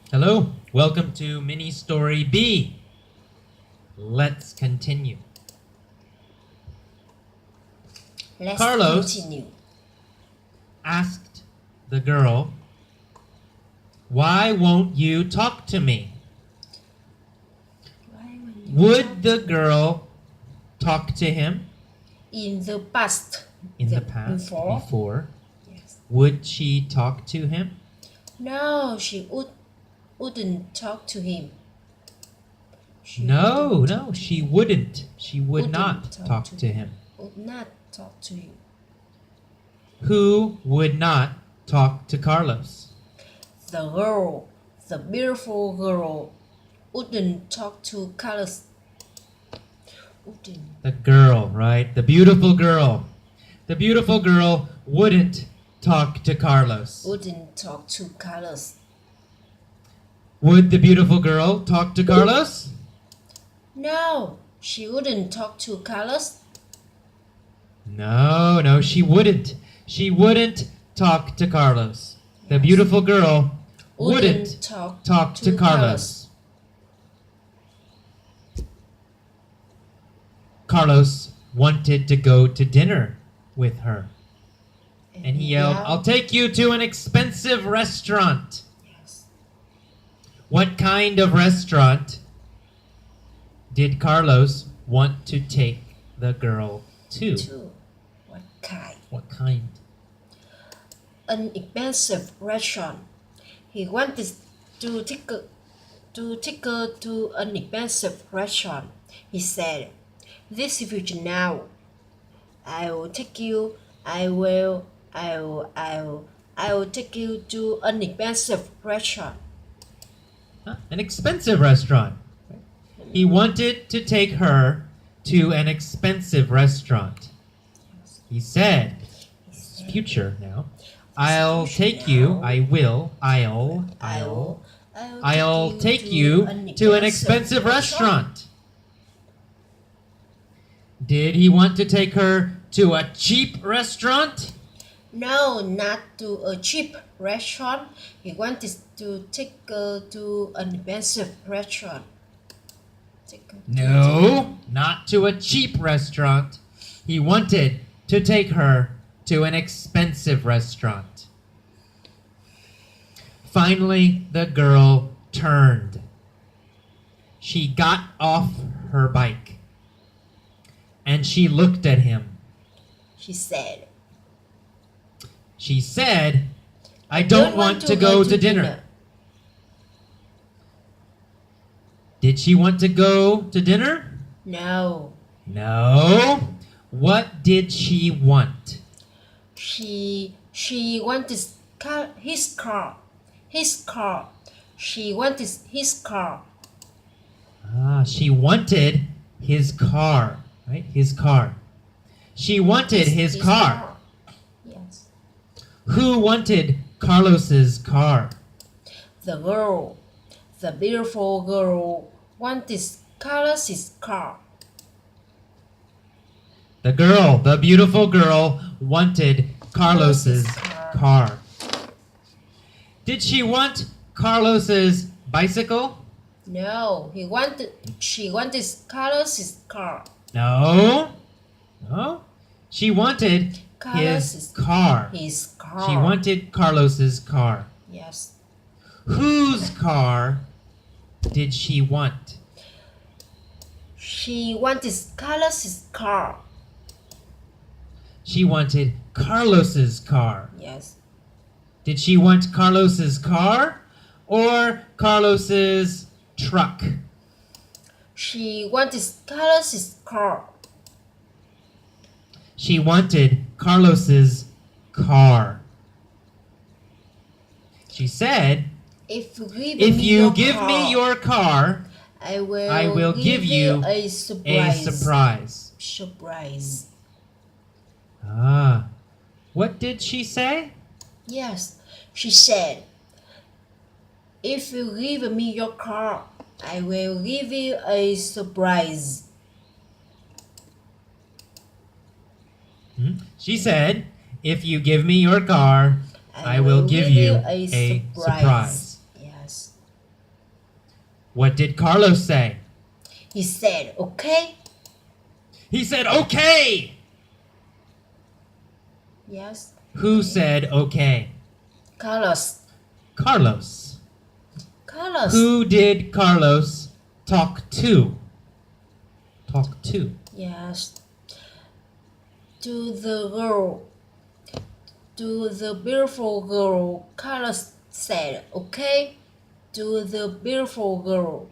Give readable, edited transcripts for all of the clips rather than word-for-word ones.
Hello, welcome to mini story B. Let's continue. Let's Carlos continue. asked the girl, "Why won't you talk to me?" Would the girl talk to him In the past. in the past before? Yes. Would she talk to him? No, she wouldn't talk to him. No, she wouldn't. She would Wouldn't not talk to him. Would not talk to him. Who would not talk to Carlos? The girl, the beautiful girl, wouldn't talk to Carlos. Wouldn't. The girl, right? The beautiful girl. The beautiful girl wouldn't talk to Carlos. Wouldn't talk to Carlos. Would the beautiful girl talk to Carlos? No, she wouldn't talk to Carlos. No, she wouldn't. She wouldn't talk to Carlos. The beautiful girl wouldn't talk to Carlos. Carlos wanted to go to dinner with her. And he yelled, "I'll take you to an expensive restaurant." Yes. What kind of restaurant did Carlos want to take the girl to? What kind? What kind? An expensive restaurant. He wanted to take her to an expensive restaurant. He said, "This future now. I will take you. I will take you to an expensive restaurant." An expensive restaurant. He wanted to take her to an expensive restaurant. He said, future now, "I'll take you, I'll take you to an expensive restaurant." Did he want to take her to a cheap restaurant? No, not to a cheap restaurant. He wanted to take her to an expensive restaurant. No, not to a cheap restaurant. He wanted to take her to an expensive restaurant. Finally, the girl turned. She got off her bike and she looked at him. She said, "I don't want to go to dinner." Did she want to go to dinner? No. No. What did she want? She wanted his car. His car. She wanted his car. She wanted his car, right? His car. She wanted his car. Yes. Who wanted Carlos's car? The girl. The beautiful girl wanted Carlos's car. The girl, the beautiful girl, wanted Carlos's car. Did she want Carlos's bicycle? No, she wanted Carlos's car. No. She wanted his car. His car. She wanted Carlos's car. Yes. Whose car did she want? She wanted Carlos's car. She wanted Carlos's car. Yes. Did she want Carlos's car or Carlos's truck? She wanted Carlos's car. She wanted Carlos's car. She said, "If you give me your car, I will give you a surprise." Surprise. What did she say? Yes, she said, "If you give me your car, I will give you a surprise." She said, "If you give me your car, I will give you a surprise." Yes. What did Carlos say? He said, okay. He said, okay! Yes. Who said okay? Carlos. Carlos. Carlos. Who did Carlos talk to? Talk to. Yes. To the girl. To the beautiful girl. Carlos said, okay. To the beautiful girl.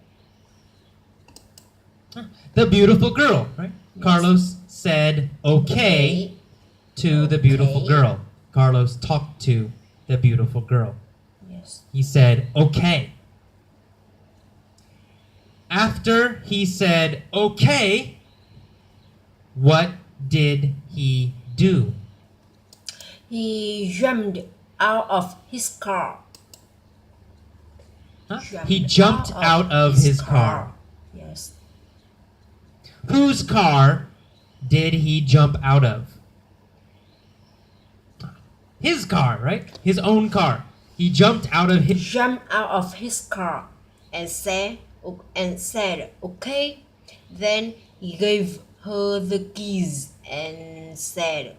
The beautiful girl, right? Yes. Carlos said okay to the beautiful Okay. girl. Carlos talked to the beautiful girl. Yes. He said okay. After he said okay, what did he do? He jumped out of his car. Huh? He jumped out of his car. Yes. Whose car did he jump out of? His car, right? His own car. He jumped out of his... Jumped out of his car and said okay. Then he gave her the keys and said,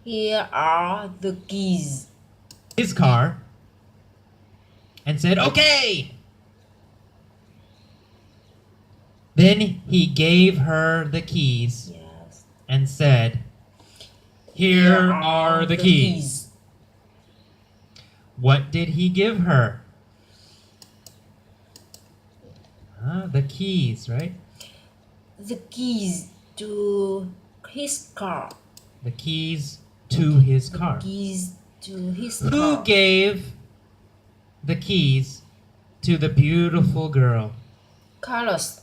here are the keys. His car and said, okay. Then he gave her the keys Yes. and said, here are the keys. What did he give her? The keys, right? The keys to his car. The keys to his car. Keys to his Who car. gave the keys to the beautiful girl? Carlos.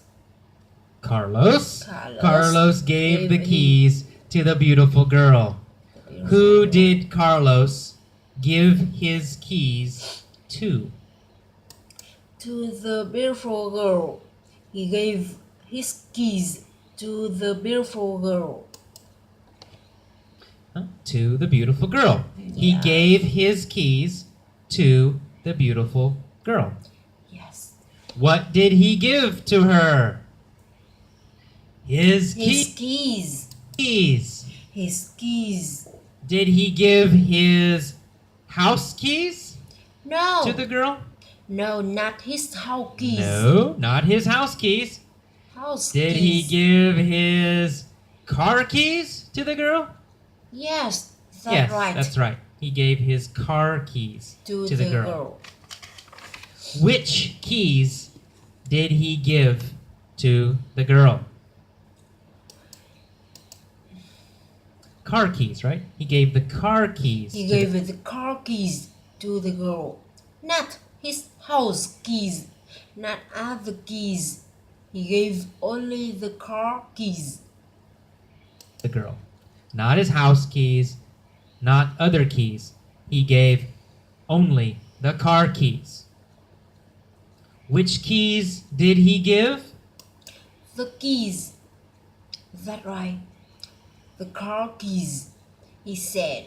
Carlos. Carlos Carlos gave the gave keys to the beautiful girl. The beautiful Who girl. did Carlos give his keys to? To the beautiful girl. He gave his keys to the beautiful girl. To the beautiful girl. He Yeah. gave his keys to the beautiful girl. Yes. What did he give to her? His His keys. keys. His keys. Did he give his house keys No. to the girl? No, not his house keys. No, not his house keys. House Did he keys. give his car keys to the girl? Yes, that's Yes, right. that's right. He gave his car keys To the the girl. girl. Which keys did he give to the girl? Car keys, right? He gave the car keys. He to gave the... the car keys to the girl. Not his house keys. Not other keys. He gave only the car keys. the girl. Not his house keys, not other keys. He gave only the car keys. Which keys did he give? The keys. That's right. The car keys. He said,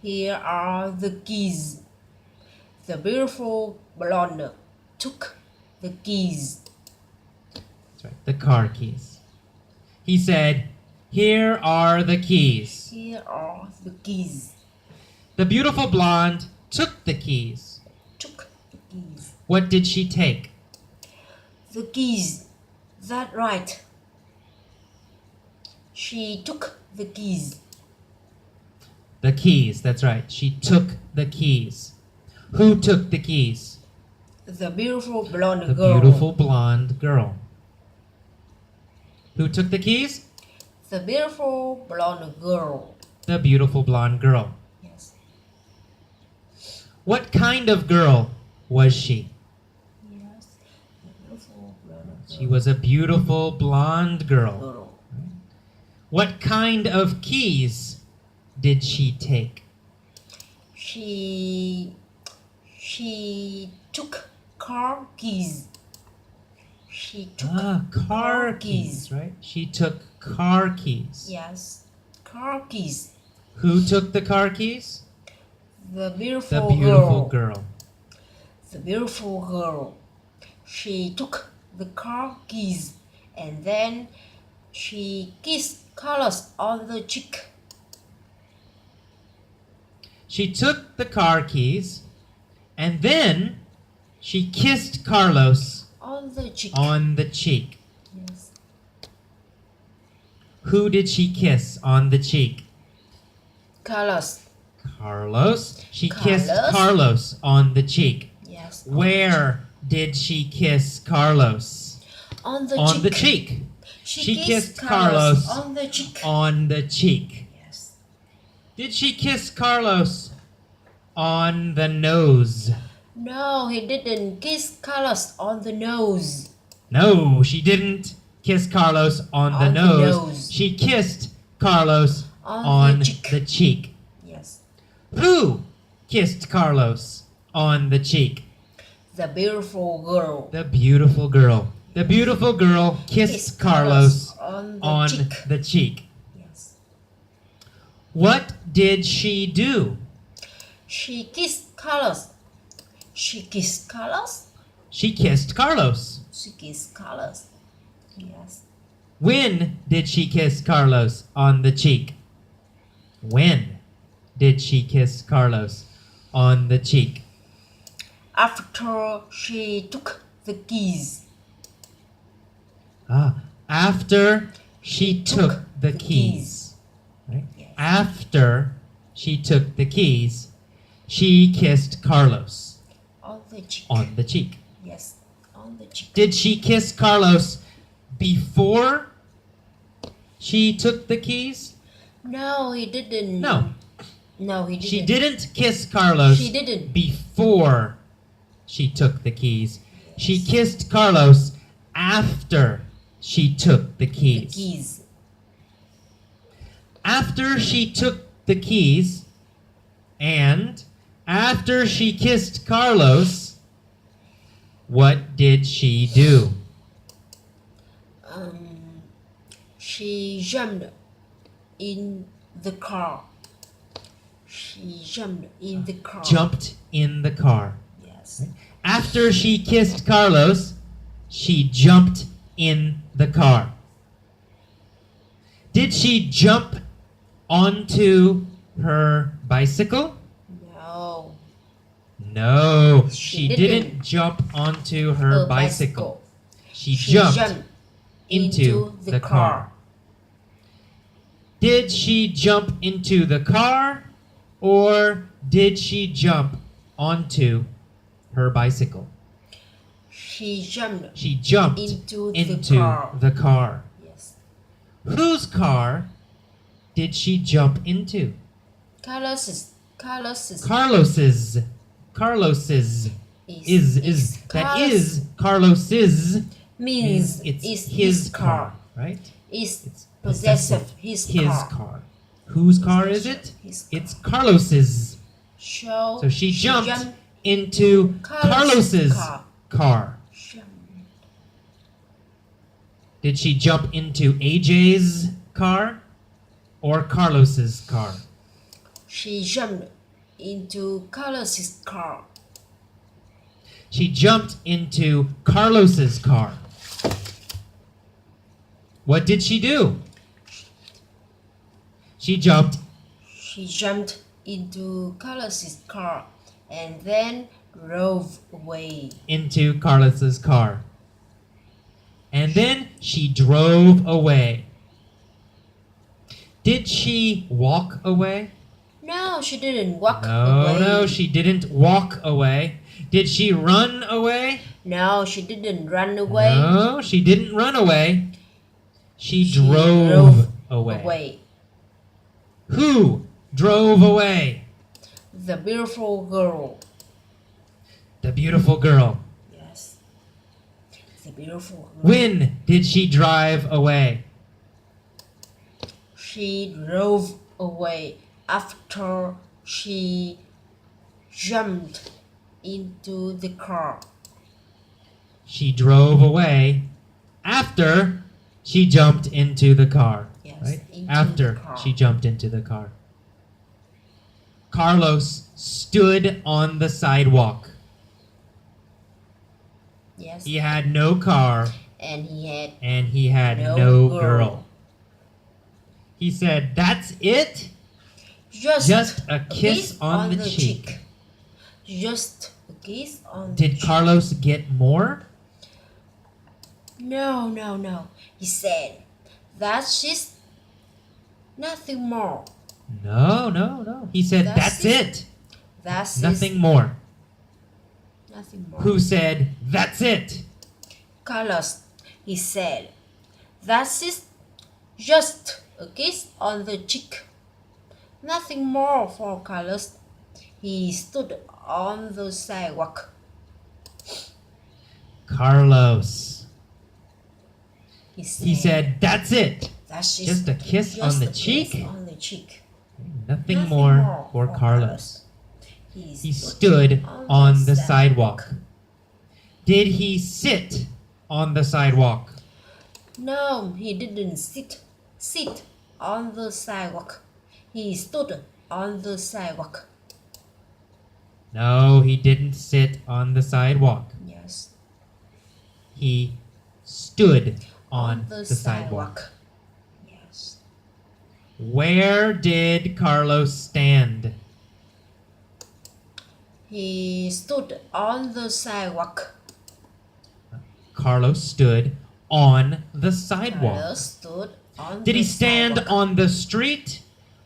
here are the keys. The beautiful blonde took the keys. That's right, the car keys. He said, here are the keys. Here are the keys. The beautiful blonde took the keys. Took the keys. What did she take? The keys. That's right. She took the keys. The keys, that's right. She took the keys. Who took the keys? The beautiful blonde The girl. beautiful blonde girl. Who took the keys? The beautiful blonde girl. The beautiful blonde girl. Yes. What kind of girl was she? Yes. The beautiful blonde She was a beautiful blonde girl. girl. What kind of keys did she take? She took car keys. She took Car keys, right? She took car keys. Yes, car keys. Who took the car keys? The The beautiful beautiful girl. girl. The beautiful girl. She took the car keys, and then she kissed Carlos on the cheek. She took the car keys, and then she kissed Carlos On the cheek. on the cheek. Yes. Who did she kiss on the cheek? Carlos. Carlos. She kissed Carlos. Carlos on the cheek. Yes. Where did she kiss Carlos? On the On cheek. the cheek. She kissed Carlos Carlos on the cheek. on the cheek. Yes. Did she kiss Carlos on the nose? No, he didn't kiss Carlos on the nose. No, she didn't kiss Carlos on the On the nose. nose. She kissed Carlos On on the cheek. the cheek. Yes. Who kissed Carlos on the cheek? The beautiful girl. The beautiful girl. The beautiful girl kissed Carlos on the cheek. the cheek. Yes. What did she do? She kissed Carlos. She kissed Carlos. She kissed Carlos. She kissed Carlos. Yes. When did she kiss Carlos on the cheek? When did she kiss Carlos on the cheek? After she took the keys. After she took the keys. Right? Yes. After she took the keys, she kissed Carlos On the cheek. on the cheek. Yes. On the cheek. Did she kiss Carlos before she took the keys? No, he didn't. No. No, he didn't. She didn't kiss Carlos She didn't. before she took the keys. She kissed Carlos after she took the The keys. keys. After she took the keys and after she kissed Carlos, what did she do? She jumped in the car. She jumped in the car. Jumped in the car. Yes. After she kissed Carlos, she jumped in the car. Did she jump onto her bicycle? No. No, She she didn't jump onto her bicycle. She She jumped into the car. Did she jump into the car or did she jump onto her bicycle? She jumped She jumped into into the car. Yes. Whose car did she jump into? Carlos's. Carlos's. Carlos's is that is Carlos's means it's it's his car, right? It's It's possessive. His car. Whose car is it? His car. It's Carlos's. So she jumped into Carlos's car. Did she jump into AJ's car or Carlos's car? She jumped into Carlos's car. She jumped into Carlos's car. What did she do? She jumped She jumped into Carlos's car and then drove away. into Carlos's car. And then she drove away. Did she walk away? No, she didn't walk No, away. no, she didn't walk away. Did she run away? No, she didn't run away. No, she didn't run away. She She drove away. away. Who drove away? The beautiful girl. The beautiful girl. Yes. The beautiful girl. When did she drive away? She drove away after she jumped into the car. She drove away after she jumped into the car. Yes, Right? into After the car. she jumped into the car. Carlos stood on the sidewalk. Yes. Yes. He had no car. And he had had no girl. He said, "That's it? just a kiss on the cheek." Just a kiss on the Did cheek. Carlos get more? No. He said, "That's just nothing more." No. He said, "That's it. That's Nothing more." nothing more. Who said, "That's it"? Carlos. He said, "That's just a kiss on the cheek." Nothing more for Carlos. He stood on the sidewalk. Carlos. He He said, "That's it. "That's Just a kiss just on the a cheek." kiss on the cheek. Nothing more for Carlos. He stood on the sidewalk. Did he sit on the sidewalk? No, he didn't sit on the sidewalk. He stood on the sidewalk. No, he didn't sit on the sidewalk. Yes. He stood on the sidewalk. Yes. Where did Carlos stand? He stood on the sidewalk. Carlos stood on the sidewalk. Carlos stood on Did the he stand sidewalk. on the street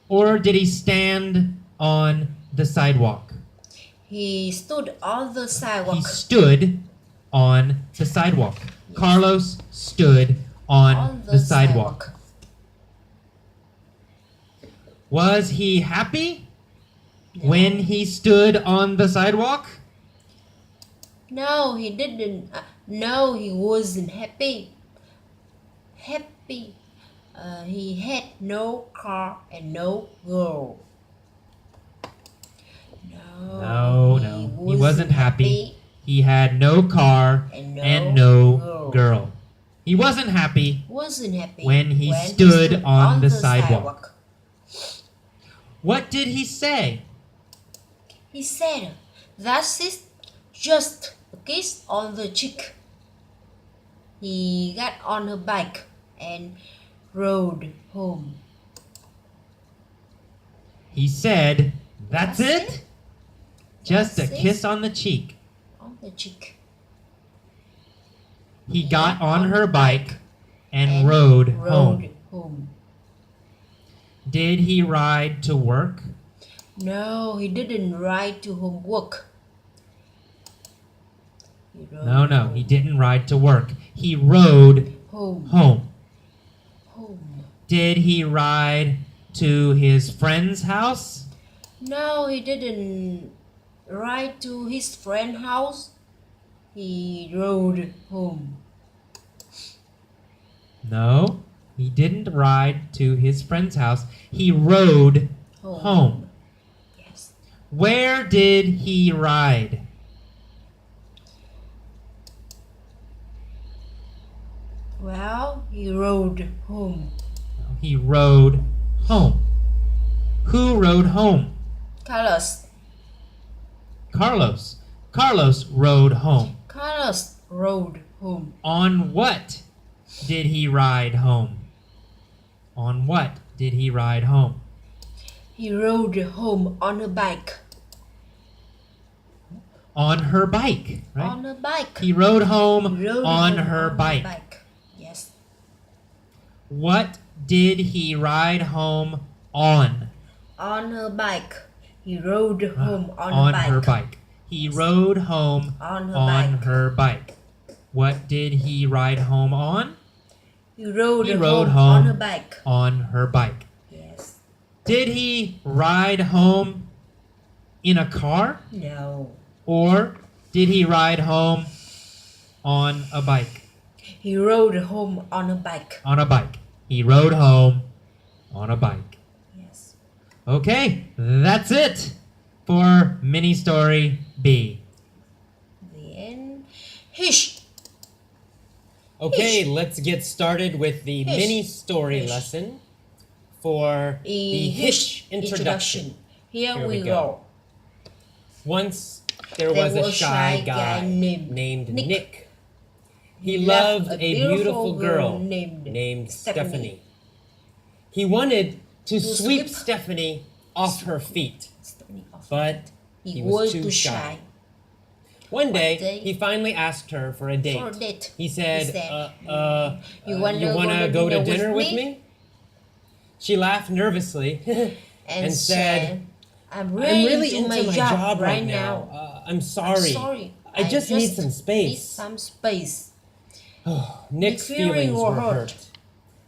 or did he stand on the sidewalk? He stood on the sidewalk. He stood on the sidewalk. Yes. Carlos stood on the sidewalk. Was he happy when he stood on the sidewalk? No, he didn't. No, he wasn't happy. He had no car and no girl. No. He wasn't happy. He had no car and no girl. He wasn't happy when he stood on the sidewalk. What did he say? He said, "That's it, just a kiss on the cheek." He got on a bike and rode home. He said, "That's That's it? Just a That's it. kiss on the cheek." On the cheek. He got on her bike and rode home. home. Did he ride to work? No, he didn't ride to homework. No, he didn't ride to work. He rode Home. home. Home. Did he ride to his friend's house? No, he didn't ride to his friend's house. He rode home. No, he didn't ride to his friend's house. He rode home. Yes. Where did he ride? Well, he rode home. He rode home. Who rode home? Carlos. Carlos. Carlos rode home. Carlos rode home. On what did he ride home? On what did he ride home? He rode home on a bike. On her bike, right? On a bike. He rode home He rode on home her on a bike. Yes. What did he ride home on? On a bike. He rode home on a bike. her bike. He rode home On her on bike. her bike. What did he ride home on? He rode, He rode home on home. a bike. On her bike. Yes. Did he ride home in a car? No. Or did he ride home on a bike? He rode home on a bike. On a bike. He rode home on a bike. Yes. Okay, that's it for mini story B. The end. Hitch. Okay, let's get started with the Hitch. mini story Hitch. lesson for the hitch introduction. Here Here we we go. go. Once there was a shy guy named Nick. He loved a beautiful girl named Stephanie. He wanted to sweep Stephanie off her feet, but he was too shy. One day, he finally asked her for a date. He said, you wanna go to dinner with me? She laughed nervously and said, I'm really into my job right now. I'm sorry. I just need some space. Nick's feelings were hurt.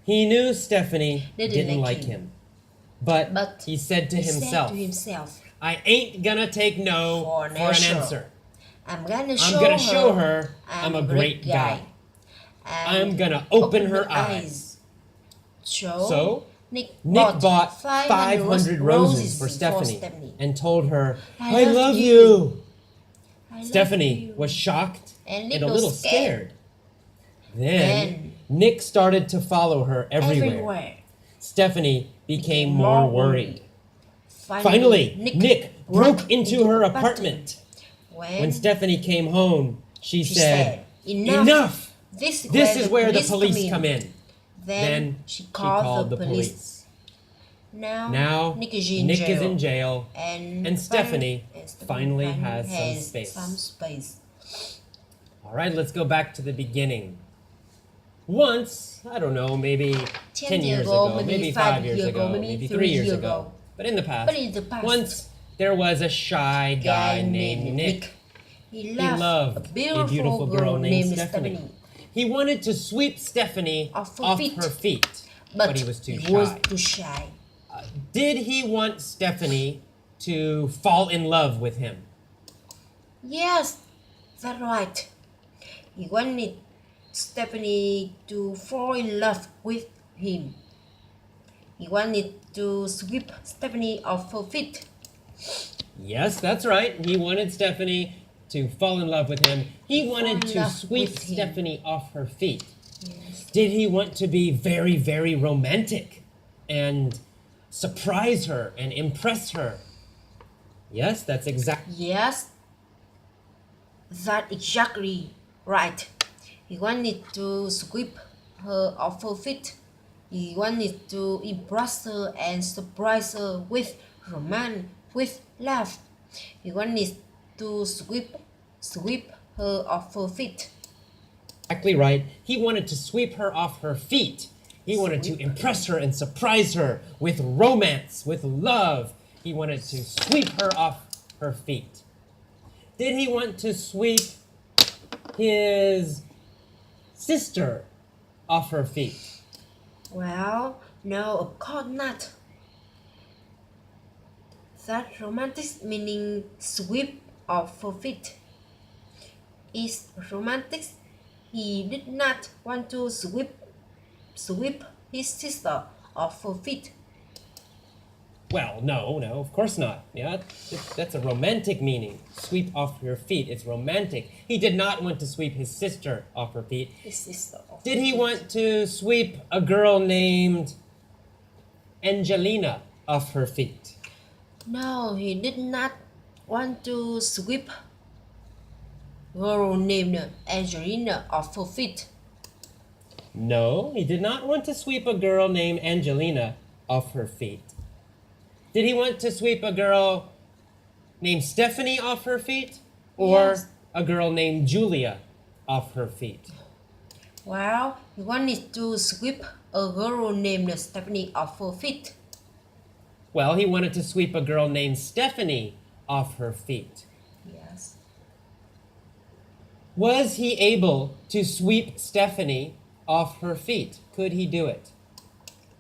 He knew Stephanie didn't like him. But he said to himself, I ain't gonna take no for an answer. I'm gonna show her I'm a great guy. I'm gonna open her eyes. So, Nick bought 500 roses for Stephanie and told her, I love you. Stephanie was shocked and a little scared. Then Nick started to follow her everywhere. Stephanie became more worried. Finally, Nick broke into her apartment. When Stephanie came home, she said, Enough! This is where the police come in. Then she called the police. Now Nick is in jail, and Stephanie finally has some space. All right, let's go back to the beginning. Once, I don't know, maybe 10 years ago, maybe 5 years ago, maybe 3 years ago, but in the past, once there was a shy guy named Nick. He loved a beautiful girl named Stephanie. He wanted to sweep Stephanie off her feet, but he was too shy. Did he want Stephanie to fall in love with him? Yes, that's right. He wanted Stephanie to fall in love with him. He wanted to sweep Stephanie off her feet. Yes, that's right. He wanted Stephanie to fall in love with him. He wanted to sweep Stephanie off her feet. Yes. Did he want to be very, very romantic and surprise her and impress her? Yes, that's Yes, that's exactly right. He wanted to sweep her off her feet. He wanted to impress her and surprise her with romance, with love. He wanted to sweep her off her feet. Exactly right. He wanted to sweep her off her feet. He wanted to impress her and surprise her with romance, with love. He wanted to sweep her off her feet. Did he want to sweep his sister off her feet? Well, no, of course not. That romantic meaning sweep off her feet is romantic. He did not want to sweep his sister off her feet. Well, no, of course not. Yeah, that's a romantic meaning. Sweep off your feet. It's romantic. He did not want to sweep his sister off her feet. Did he want to sweep a girl named Angelina off her feet? No, he did not want to sweep a girl named Angelina off her feet. No, he did not want to sweep a girl named Angelina off her feet. Did he want to sweep a girl named Stephanie off her feet? Or Yes. a girl named Julia off her feet? Well, he wanted to sweep a girl named Stephanie off her feet. Well, he wanted to sweep a girl named Stephanie off her feet. Yes. Was he able to sweep Stephanie off her feet? Could he do it?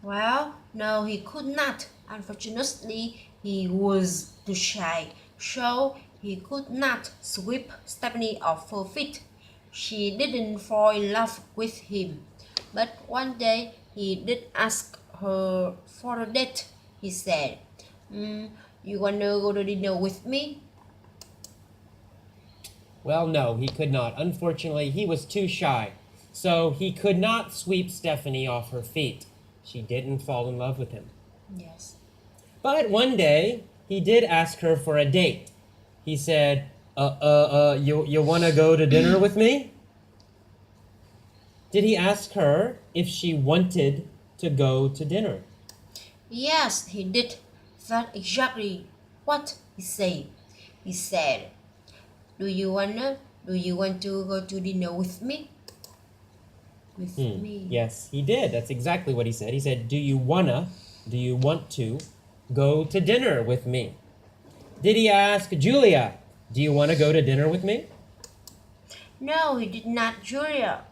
Well, no, he could not. Unfortunately, he was too shy, so he could not sweep Stephanie off her feet. She didn't fall in love with him, but one day he did ask her for a date. He said, you wanna go to dinner with me? Well, no, he could not. Unfortunately, he was too shy, so he could not sweep Stephanie off her feet. She didn't fall in love with him. Yes. But one day, he did ask her for a date. He said, you wanna go to dinner with me? Did he ask her if she wanted to go to dinner? Yes, he did. That's exactly what he said. He said, Do you want to go to dinner with me? With me. Yes, he did. That's exactly what he said. He said, do you want to go to dinner with me? Did he ask Julia, do you want to go to dinner with me? No, he did not. Julia,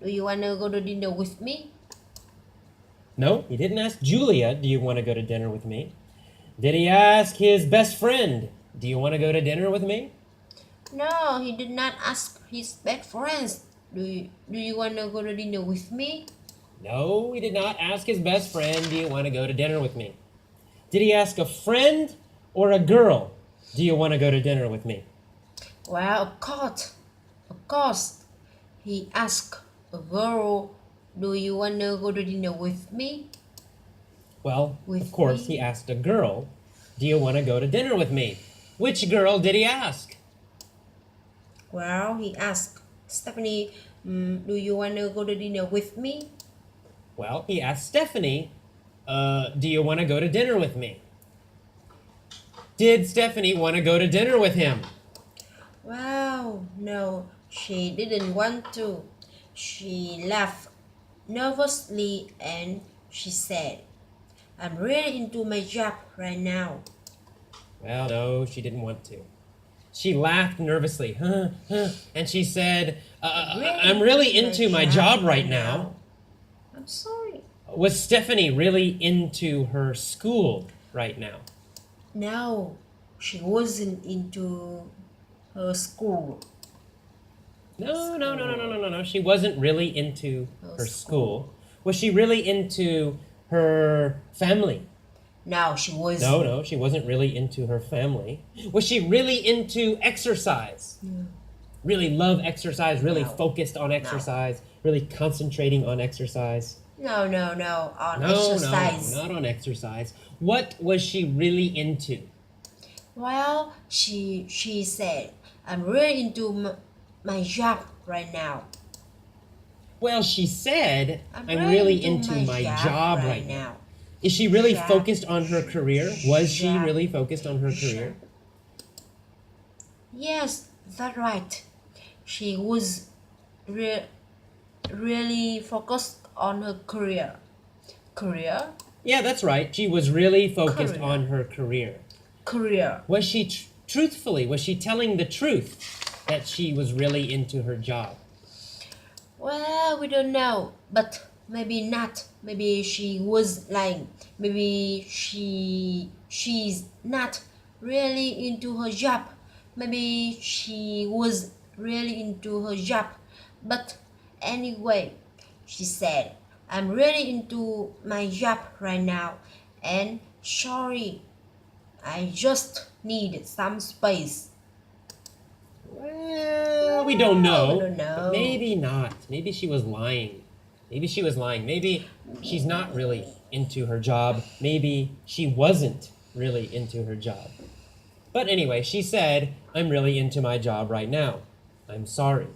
do you want to go to dinner with me? No, he didn't ask Julia, do you want to go to dinner with me? Did he ask his best friend, do you want to go to dinner with me? No, he did not ask his best friends, do you want to go to dinner with me? No, he did not ask his best friend, do you want to go to dinner with me? Did he ask a friend or a girl, do you want to go to dinner with me? Well, of course, he asked a girl, do you want to go to dinner with me? Well, With of course, me? he asked a girl, do you want to go to dinner with me? Which girl did he ask? Well, he asked Stephanie, do you want to go to dinner with me? Well, he asked Stephanie, do you want to go to dinner with me? Did Stephanie want to go to dinner with him? Well, no, she didn't want to. She laughed nervously and she said, I'm really into my job right now. Well, no, she didn't want to. She laughed nervously, and she said, I'm really into my job right now. I'm sorry. Was Stephanie really into her school right now? No, she wasn't into her school. No. She wasn't really into Her her school. Was she really into her family? No, she wasn't. No, she wasn't really into her family. Was she really into exercise? No. Really love exercise, really No. focused on exercise, really concentrating on exercise? No, on exercise. No, not on exercise. What was she really into? Well, she said, I'm really into my job right now. Well, she said, I'm really into my job right now. Is she really focused on her career? Was she really focused on her career? Yes, that's right. She was really focused on her career. Career? Yeah, that's right. She was really focused Career. on her career. Career. Was she truthfully, was she telling the truth that she was really into her job? Well, we don't know, but maybe not. Maybe she was lying. Maybe she's not really into her job. Maybe she was really into her job. But anyway, she said, I'm really into my job right now. And sorry, I just need some space. Well, we don't know. We don't know. But maybe not. Maybe she was lying. Maybe she's not really into her job. Maybe she wasn't really into her job. But anyway, she said, I'm really into my job right now. I'm sorry.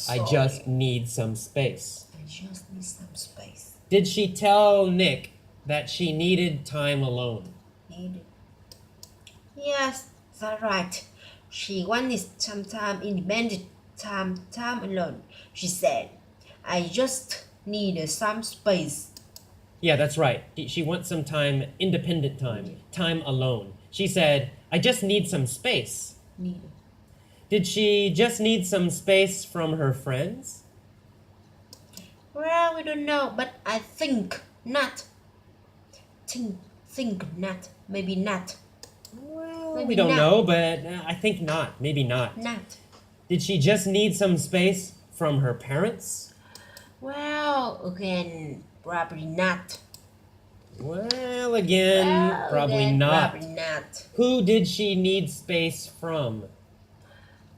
I just need some space. I just need some space. Did she tell Nick that she needed time alone? Needed. Yes, that's right. She wanted some time independent time alone. She said, I just need some space. Yeah, that's right. She wants some time, independent time alone. She said, I just need some space. Needed. Did she just need some space from her friends? Well, we don't know, but I think not. Think not. Maybe not. Well, Maybe we don't not. know, but I think not. Maybe not. Not. Did she just need some space from her parents? Well, again, probably not. Well, again, probably not. Probably not. Who did she need space from?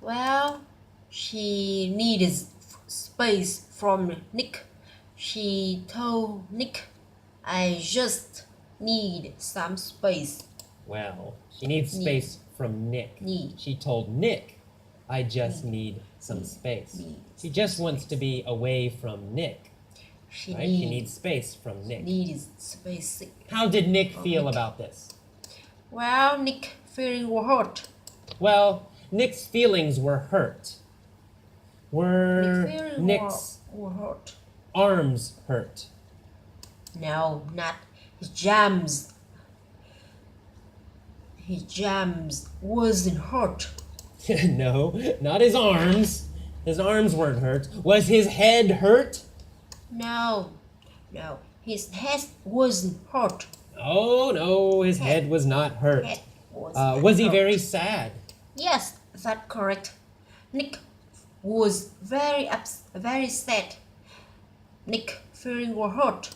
Well, she needed space from Nick. She told Nick, I just need some space. Well, she needs space from Nick. Need. She told Nick. I just need some space. She just wants to be away from Nick. She needs space from Nick. Needs space. How did Nick feel about this? Well, Nick feeling hurt. Well, Nick's feelings were hurt. Were Nick's hurt. arms hurt? No, not his jams. His jams wasn't hurt. No, not his arms. His arms weren't hurt. Was his head hurt? No, his head wasn't hurt. Oh, no, his head was not hurt. Was he very sad? Yes, that's correct. Nick was very sad. Nick feeling hurt.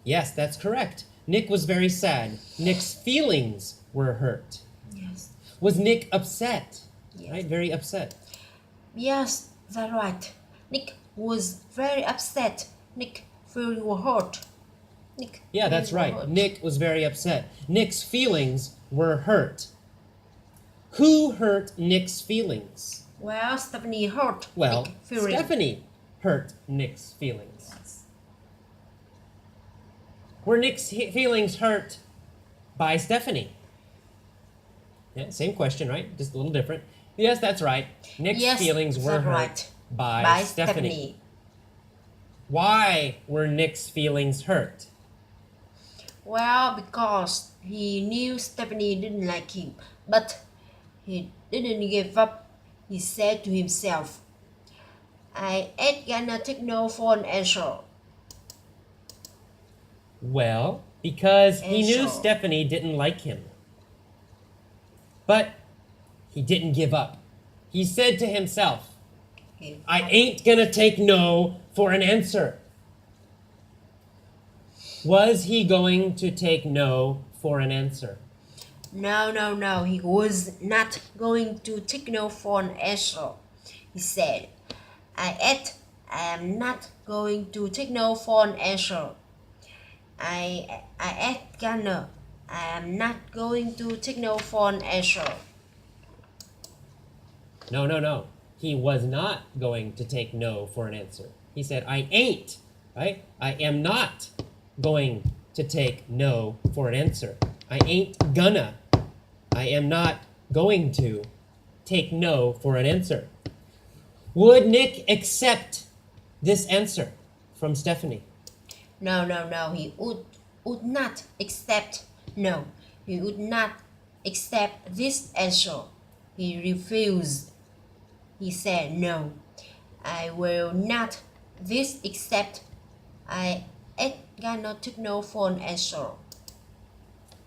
Yes, that's correct. Nick was very sad. Nick's feelings were hurt. Yes. Was Nick upset? Yes. Right, very upset. Yes, that's right. Nick was very upset. Nick feeling hurt. Yeah, that's right. Hurt. Nick was very upset. Nick's feelings were hurt. Who hurt Nick's feelings? Well, Stephanie hurt. Well, Nick feeling. Stephanie hurt Nick's feelings. Yes. Were Nick's feelings hurt by Stephanie? Yeah, same question, right? Just a little different. Yes, that's right. Nick's feelings were hurt by Stephanie. Why were Nick's feelings hurt? Well, because he knew Stephanie didn't like him, but he didn't give up. He said to himself, I ain't gonna take no for an answer. Well, because he knew Answer. Stephanie didn't like him. But he didn't give up. He said to himself, I ain't gonna take no for an answer. Was he going to take no for an answer? No. He was not going to take no for an answer. He said, I am not going to take no for an answer. I am not going to take no for an answer. No. He was not going to take no for an answer. He said, I ain't, right? I am not going to take no for an answer. I ain't gonna. I am not going to take no for an answer. Would Nick accept this answer from Stephanie? No. He would not accept. No, he would not accept this answer. He refused. He said, no, I will not this accept. I ain't gonna take no for an answer.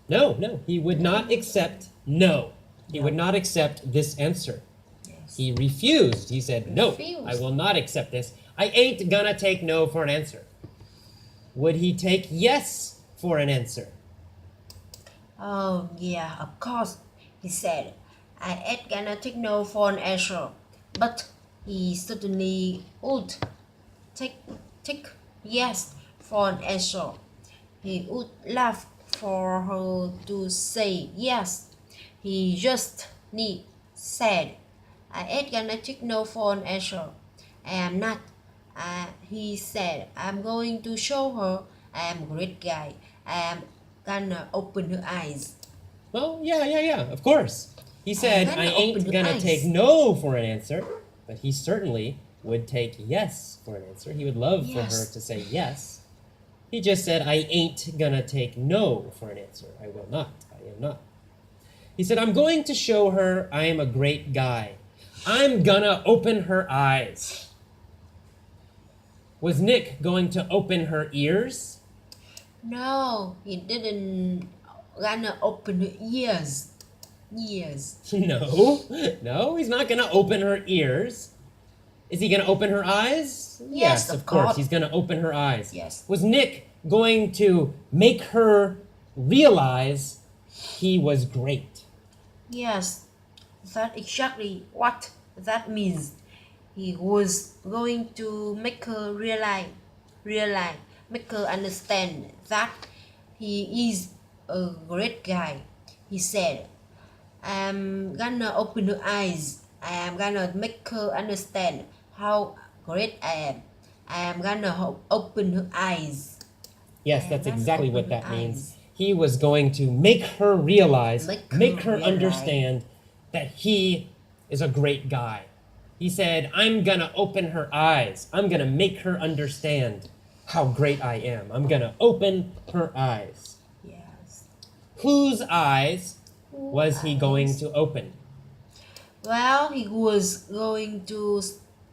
No, he would not accept no. He would not accept this answer. Yes. He refused. He said, no, Refused. I will not accept this. I ain't gonna take no for an answer. Would he take yes for an answer? Oh, yeah, of course, he said, I ain't gonna take no for an answer. But he certainly would take yes for an answer. He would love for her to say yes. He just said, I ain't gonna take no for an answer. I am not. He said, I'm going to show her I am a great guy. I am gonna open her eyes. Well, yeah, of course. He said, I ain't gonna eyes. take no for an answer, but he certainly would take yes for an answer. He would love for her to say yes. He just said, I ain't gonna take no for an answer. I will not. I am not. He said, I'm going to show her I am a great guy. I'm gonna open her eyes. Was Nick going to open her ears? No, he didn't gonna open her ears. No, he's not gonna open her ears. Is he gonna open her eyes? Yes, of of course. course. He's gonna open her eyes. Yes. Was Nick going to make her realize he was great? Yes, that's exactly what that means. He was going to make her realize, make her understand that he is a great guy. He said, I'm gonna open her eyes. I am gonna make her understand how great I am. I am gonna open her eyes. Yes, I am that's gonna exactly open what her that means. eyes. He was going to make her realize, Make her understand that he is a great guy. He said, I'm gonna open her eyes. I'm gonna make her understand how great I am. I'm gonna open her eyes. Yes. Whose eyes was he going to open? Well, he was going to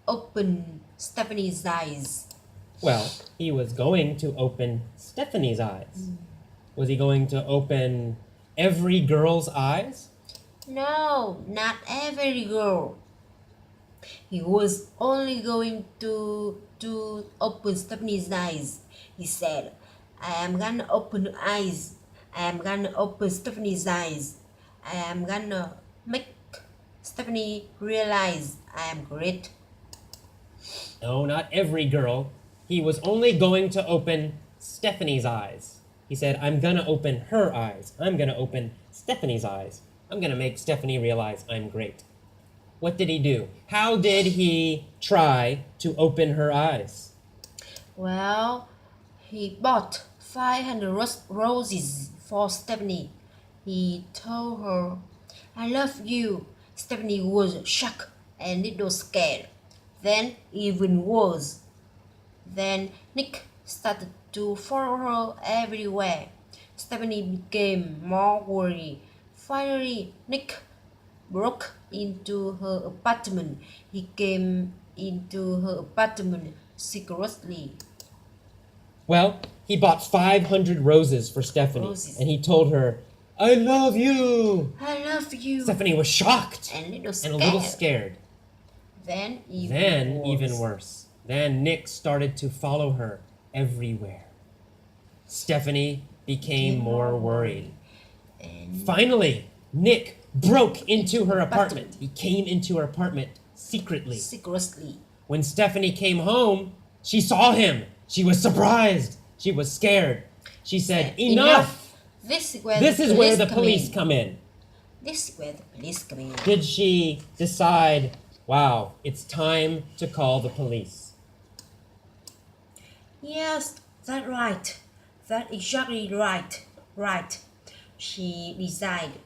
open Stephanie's eyes. Well, he was going to open Stephanie's eyes. Was he going to open every girl's eyes? No, not every girl. He was only going to open Stephanie's eyes. He said, I am gonna open her eyes. I am gonna open Stephanie's eyes. I am gonna make Stephanie realize I am great. No, not every girl. He was only going to open Stephanie's eyes. He said, I'm gonna open her eyes. I'm gonna open Stephanie's eyes. I'm gonna make Stephanie realize I'm great. What did he do? How did he try to open her eyes? Well, he bought 500 roses for Stephanie. He told her, I love you. Stephanie was shocked and a little scared. Then even worse. Then Nick started to follow her everywhere. Stephanie became more worried. Finally, Nick broke into her apartment. He came into her apartment secretly. Well, he bought 500 roses for Stephanie, and he told her, I love you. I love you. Stephanie was shocked And a and a little scared. Then Even worse. Then Nick started to follow her everywhere. Stephanie became more worried. And Finally, Nick broke into her apartment. He came into her apartment secretly. When Stephanie came home, she saw him. She was surprised. She was scared. She said, Enough! This This is where the police come in. This is where the police come in. Did she decide, wow, it's time to call the police? Yes, that's right. That's exactly right. Right. She decided.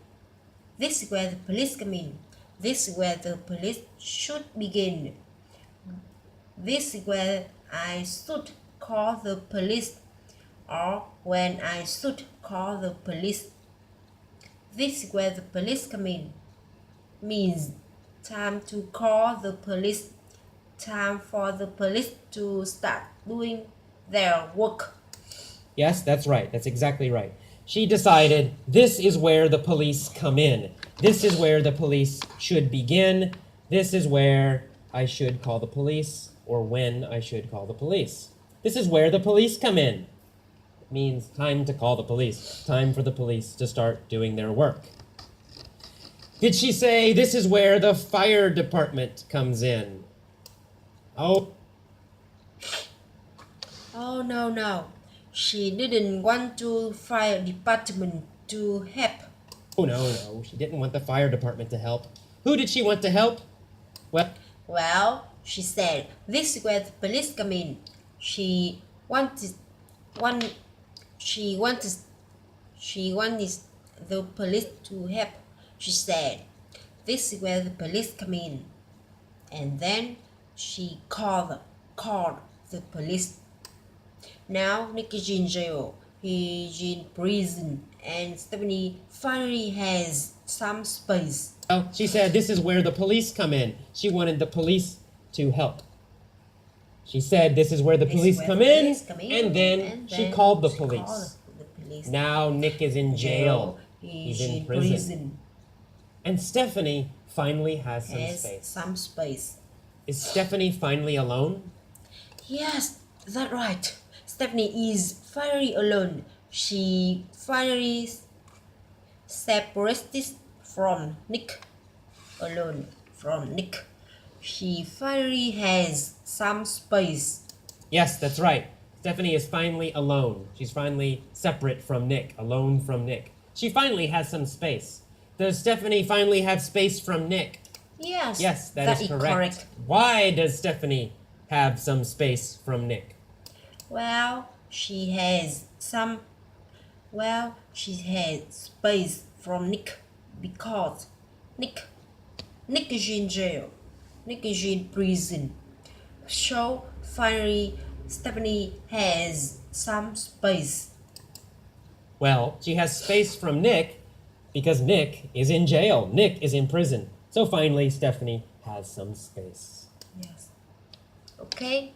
This is where the police come in. This is where the police should begin. This is where I should call the police, or when I should call the police. This is where the police come in. Means time to call the police. Time for the police to start doing their work. Yes, that's right. That's exactly right. She decided this is where the police come in. This is where the police should begin. This is where I should call the police, or when I should call the police. This is where the police come in. It means time to call the police. Time for the police to start doing their work. Did she say this is where the fire department comes in? Oh. Oh no. She didn't want the fire department to help. Oh no. She didn't want the fire department to help. Who did she want to help? Well, she said, this is where the police come in. She wanted the police to help. She said, this is where the police come in. And then she called the police. Now Nick is in jail. He's in prison, and Stephanie finally has some space. Well, she said this is where the police come in. She wanted the police to help. She said this is where the police come in, and then she called the police. Now Nick is in jail. He's in prison. And Stephanie finally has some space. Is Stephanie finally alone? Yes, that's right. Stephanie is finally alone. She finally separated from Nick. Alone from Nick. She finally has some space. Yes, that's right. Stephanie is finally alone. She's finally separate from Nick, alone from Nick. She finally has some space. Does Stephanie finally have space from Nick? Yes. Yes, that is correct. Why does Stephanie have some space from Nick? Well, she has space from Nick because Nick is in jail. Nick is in prison. So finally, Stephanie has some space. Well, she has space from Nick because Nick is in jail. Nick is in prison. So finally, Stephanie has some space. Yes. Okay.